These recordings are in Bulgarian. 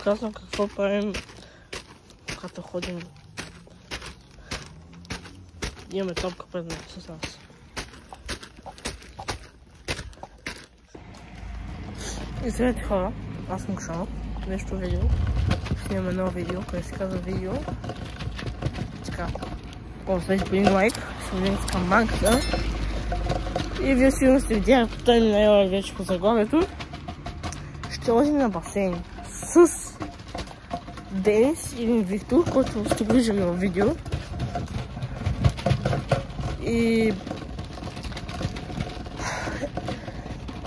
показвам какво правим, когато ходим. Имаме топка пред с нас. Извинете хора, аз съм Кшано, нещо видео. Снимаме ново видео, което се казва видео. Така, после по един лайк, съм видим с камбанката. И вие сигурно сте видяли по тъй на вече по заглавието. Ще ходим на басейн с Денис или Виктор, който сте го виждали в видео. И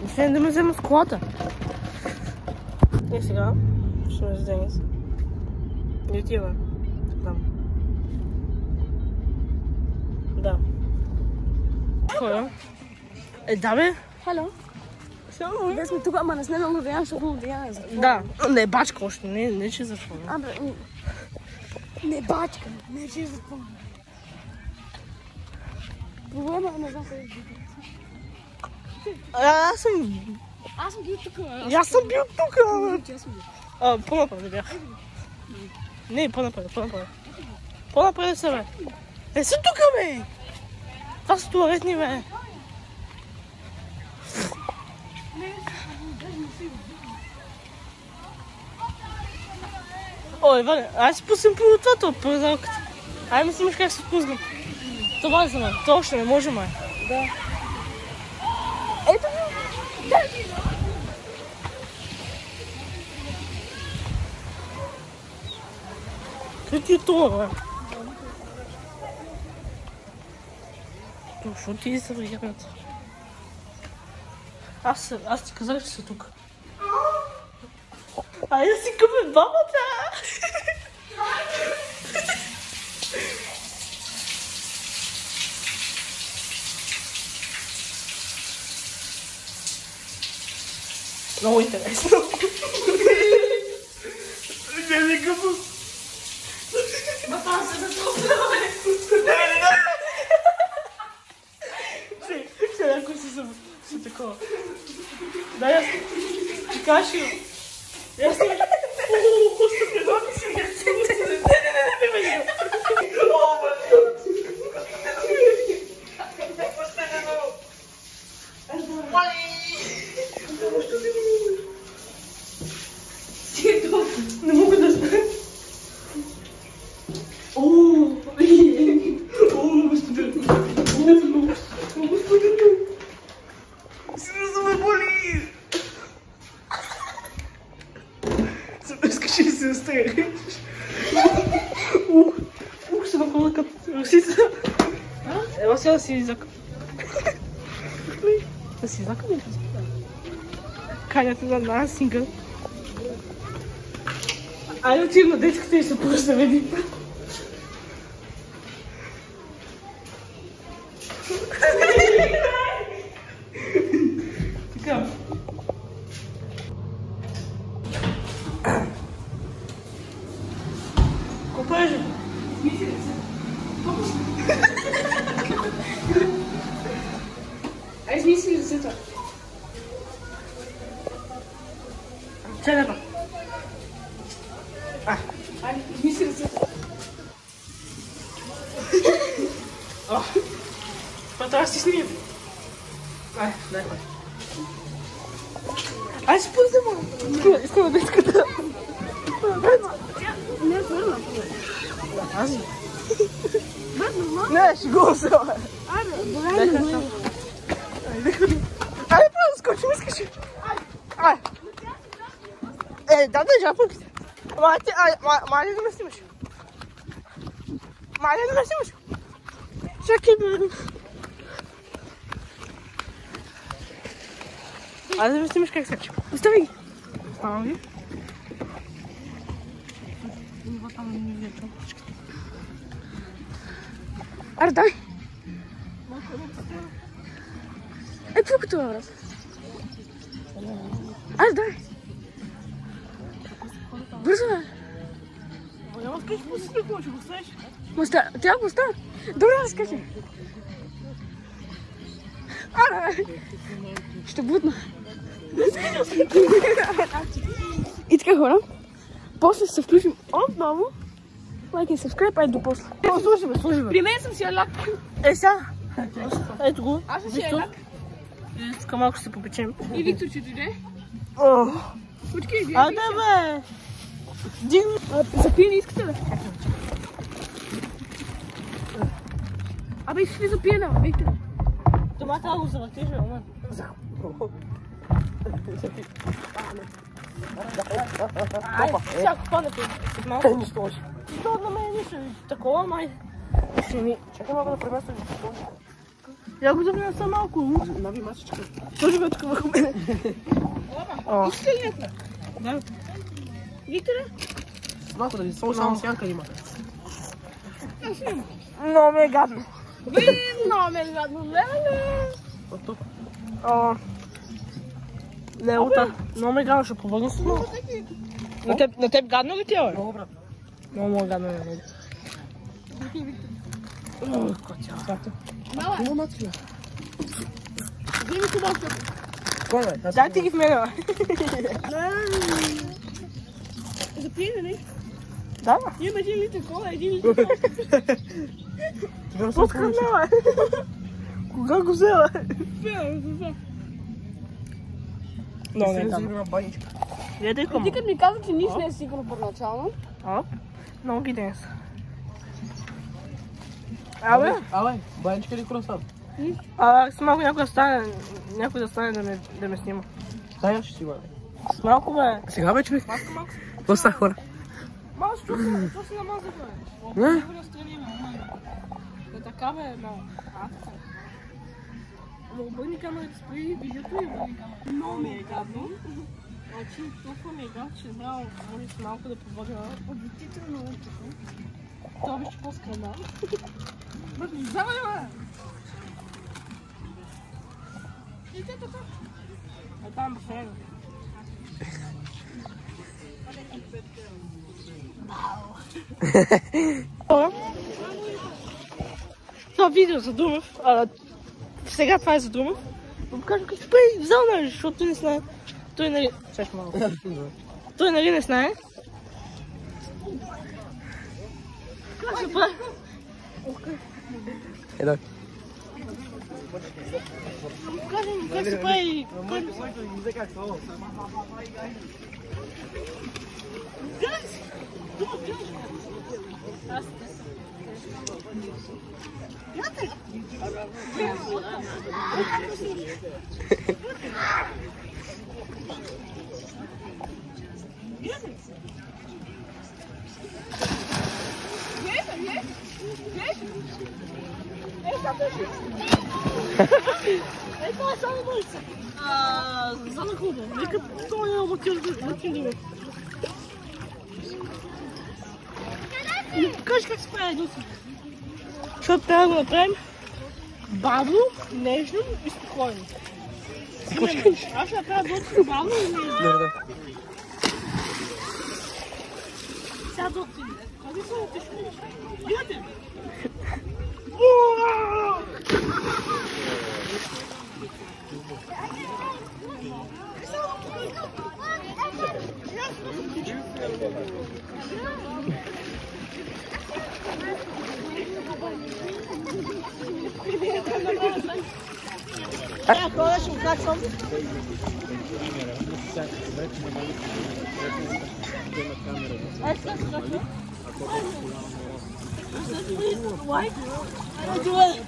мислям да ме взема с колата. И сега ще ме с Денис. И отива. Там. Да. Хора. Да бе. Хало. Да сме тук, ама не сме много деян, защото много деян е затворено. Да, не е бачка още, не че е затворено. Абе, не бачка, не че е затворено. Проблема не знам къде е. Аз съм бил тук. Аз съм бил тук, бе. По-напред да бях. Не, по-напред. По-напред са, бе. Е, са тук, бе. Това са туалетни, бе. Ой, Валя, ай си пуснем по това от прозалката. Ай ми снимаш как се спуснем. Това за мен, това още не може, май. Да. Ето ми! Да! Къде ти е това, бе? Защо ти са връгнат? Аз ти казах, че са тук. Айде да си къпем бабата! Много интересно. Не къпам. Ма това се затопля, бе! Ще някой си такова. Дай аз ти каши. Аз ти не мога да спя. Много студено. Много студено. Сериозно ме боли. Искаш ли се настреляш? Ще напълна като русица. Ела сега да си изакам. Да си изакам ли? Канята на насинга. Айде отидем на детската и се просто види. Така. Копаже. Ай, измисли лицето. Челева. Ай, измисли лицето. Това трябва да си снимем. Ай, дай. Ай, си пуснем. Искам детската. Не е твърна. Аз ли? Брат, нормално. Не, шегувам се, бе. Айде, добре, добре. Айде, просто скочим, искаш ли? Ай. Да, жапълките. Мали да ме снимаш. Мали да ме снимаш. Чакай, бе. Айде да ме снимаш как скачам. Остави ги. Оставам ги. Там не видя чопчета. Аре, дай. Е, какво като е, брат? Аре, дай. Бързо, бе. Няма скачи по снимко, ще го оставиш. Тя го оставя. Добре, да скачи. Аре, ще бутна. И така, хора, после се включим отново. Лайк и subscribe, айде до после. Служи ме. При мен съм си елак. Сега. Ето го. Аз съм си елак. Иска малко ще се попечем. И Виктор ще дойде. Почки, иди. Айде бе. Дигни. За пиене искате ли? Абе, искаш ли за пиене, Виктор? Дома трябва да го завъртиш, бе, момент. Всяко пане пиене. Малко не сложи. То на мен нищо. Такова май. Ще ми... Чакай малко да премествам. Я го да принеса малко. Нави масичка. Сложи ме тук върху мене. Искате ли някаква? Да. Викторе? Малко да ви само сянка има. Много ми е гадно. Много ме е гадно. Не, ута. Много ми е гадно, ще повърна с това. На теб гадно ли ти е, бе? Много, брат. Много е гадно, бе. Котя. Мала. Много мацки. Вземи кубалка. Кой, бе? Дай ти ги в мене, бе. За пиене, не? Да, бе. Имаме 1 литър кола, 1 литър кола. Откъде, бе? Кога го взела? Много не е гадно. Гледай към. Ти като ми каза, че нищо не е сигурно първоначално. Много ги днес. Абе, баничка или круасан? с малко някой да стане да ме снима. Дай, ще си бъде. С малко, бе. Сега бе, човек. Какво са хора? Малко що си намазах, бе? Не? Така, бе, много. Ама обърни камерата, спри видеото и обърни камерата. Много ми е гадно. Значи, толкова ми е гадно, че браво, може с малко да повърна. Обитително лънчето. Това беше по-скандал. Вземай, бе! И те така. Там басейна. Това видео за Думов, сега това е за Думов. Да му кажа какво е взел, нали, защото не знае. Той нали... Чакай малко. Той нали не знае. Как ще прави? Дай. Кажем как се прави... Това е само улица. За на клуба. Нека това няма мотив да летим да го. Покажи как се прави доста. Защото трябва да го направим бавно, нежно и спокойно. Аз ще направя доста бавно и нежно. Добре. Сега доста иде. Къде са отишли? Идете! Хора, ще откачвам. Why? I don't do it.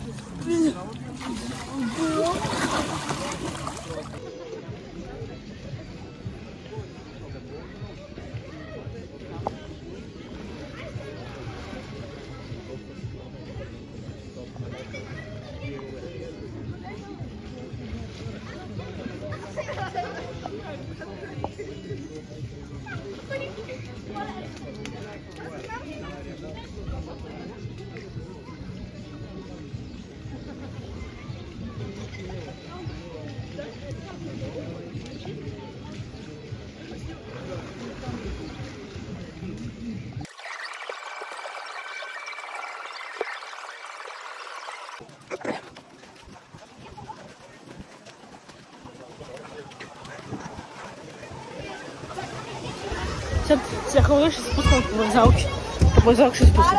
Сега хора ще спускам по вързалки. По вързалки ще спускам.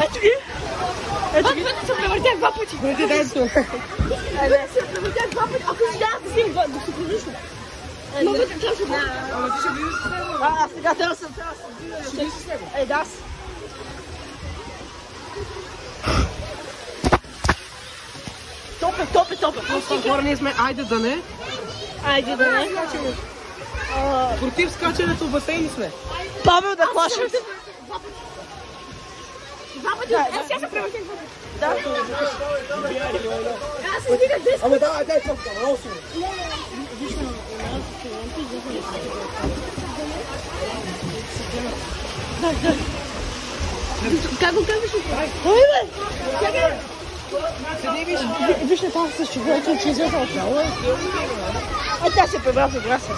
Ето ги! Ето ги! Се превъртях два пъти. Не ти дай това. Се превъртях два пъти. Ако си дадах да си докато мога да чаш от него. Ама ти ще влизаш с него. Сега трябва да съм. Ще влизаш с него. Да. Топе. Хора, ние сме айде да не. Айде да не. Против скачането в басейни сме. Павел да клаше. Два пъти. Сега се превъртях два пъти. Аз се стигах 10. Ама дай чопка, много си. Как го казваш? Ой, бе! Седи, виж. Виж на тази с човече, че излезе от тяло. Тя се прибра за граса.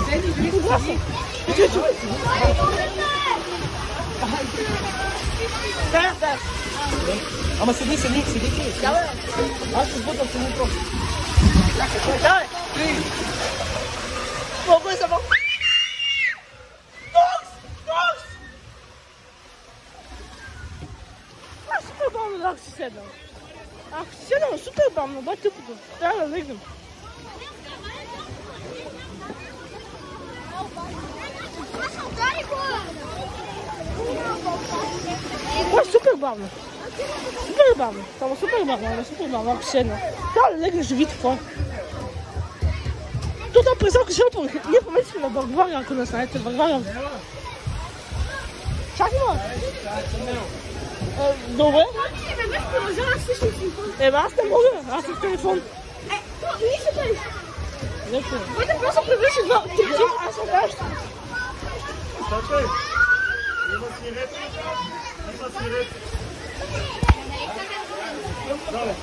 Да. Ама седи ти. Аз ще сбутам с един просто. Давай. Колко е само? Токс! Супер бавно, ако си седнал. Ако си седнал, супер бавно, бай тъпото. Трябва да легнем. Това е супер бавно. Само супер бавно, ако седнал. Трябва да легнеш да види какво. Тут е пресалка шелпо. Ние помислихме на Варвара, ако не знаете. Варвара. Чакай ма. Добре. Аз не мога. Аз съм в телефон. Бъде просто превърши два. Аз съм даща. Чакай. Има си ред. Давай.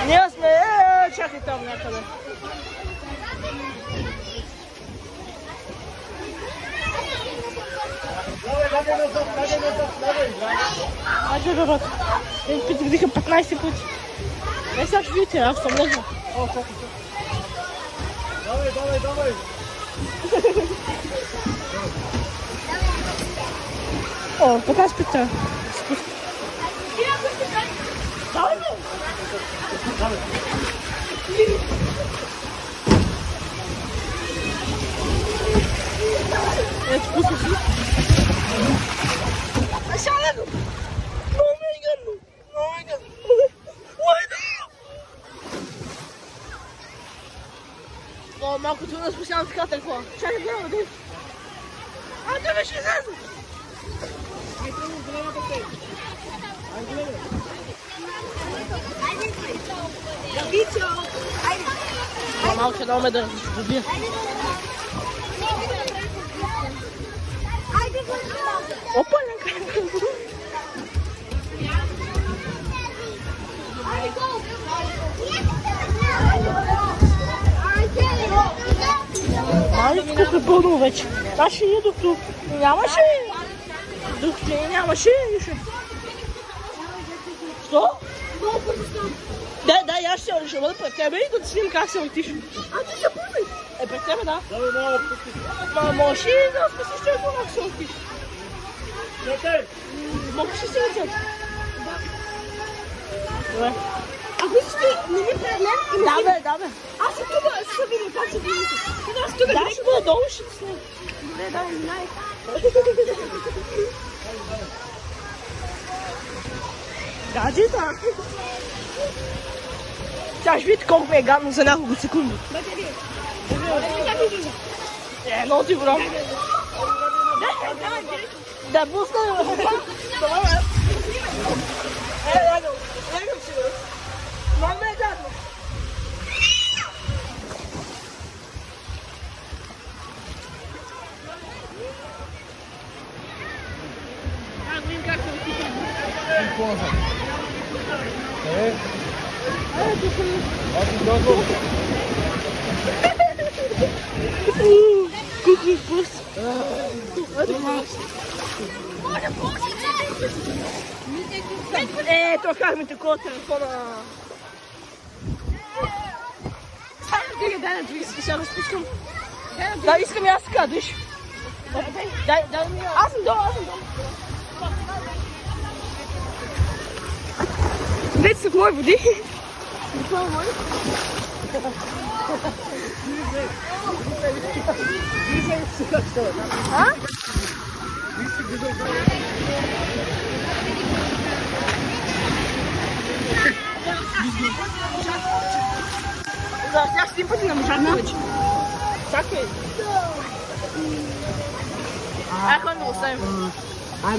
Ние сме, чакай там някъде. Айде да рък. Те пити вдиха 15 пъти. Не сега ще видите, аз съм легнал. Давай. О, така спита. Давай бе! Ето, пусна си. Сега лего! Много ме е гадно! О, малко трудно да спасявам така такова. Чакай, гледам, дай! Те беше излезна! Малко едно ме да разбия. Опа, някъде. Малко е пълно вече. Аз ще ида тук. Нямаше. Нямаше. Що? Да, аз ще бъда пред тебе и да ти снимам как се летиш. Ти се пусни! Пред тебе, да. Давай, пусти. Ма можеш ли да спасиш човека как се летиш? Чакай. Могаш ли се летят? Добре. Ако искаш не ми пред мен, Да, бе. аз съм тук, аз съм видим как се движите. Аз тук Да, ще бъда долу, ще ти снимам. Добре, да, минай. Гаджета. Тя ще видите колко ми е гадно за няколко секунди. Много ти добро. Да, пусна. Това е. Легам си, бе. Много ме е гадно. Аз видим как се отипам. Моля, То как ти код телефона. Дай на сега разпискам. Да, искам и аз така, диш. Дай ми. Аз съм долу. Дайте са в мои води. Това е мой. А? Сега ще им пъти на мъжата вече. Чакай. Ходим да го оставим.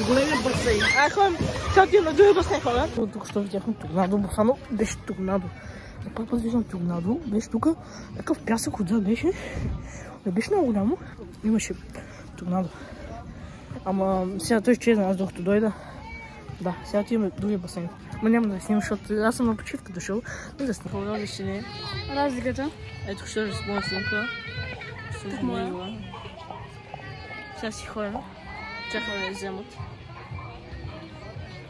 Големия басейн. Ходим. Сега отивам на други басейн, ходим. Тук що видяхме торнадо, бухано. Беше торнадо. Пак път виждам торнадо. Беше тук. Такъв пясък отзад беше. Не беше много голямо. Имаше торнадо. Ама сега той изчезна, аз докато дойда. Да, сега отиваме в другия басейн. Ма няма да снимам, защото аз съм на почивка дошъл. Не да снимам. Погledaj ще не. Разликата. Ето ще да моя снимка. С моя. Сега си ходим. Чакаме да вземат.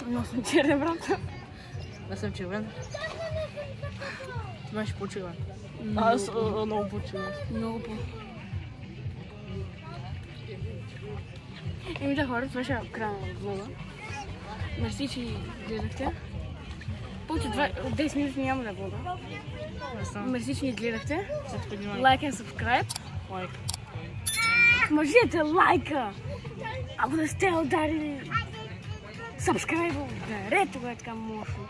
Но съм черен, брат. Аз съм червен. Ти имаш по-червен. Аз много по-червен. Много по. Еми да, хора, това ще е края на влога. Мерси, че гледахте. Повече 10 минути няма да е влога. Мерси, че ни гледахте. Лайк и subscribe. Лайк. Мъжете лайка! Ако не сте ударили subscribe, ударете го е така мощно.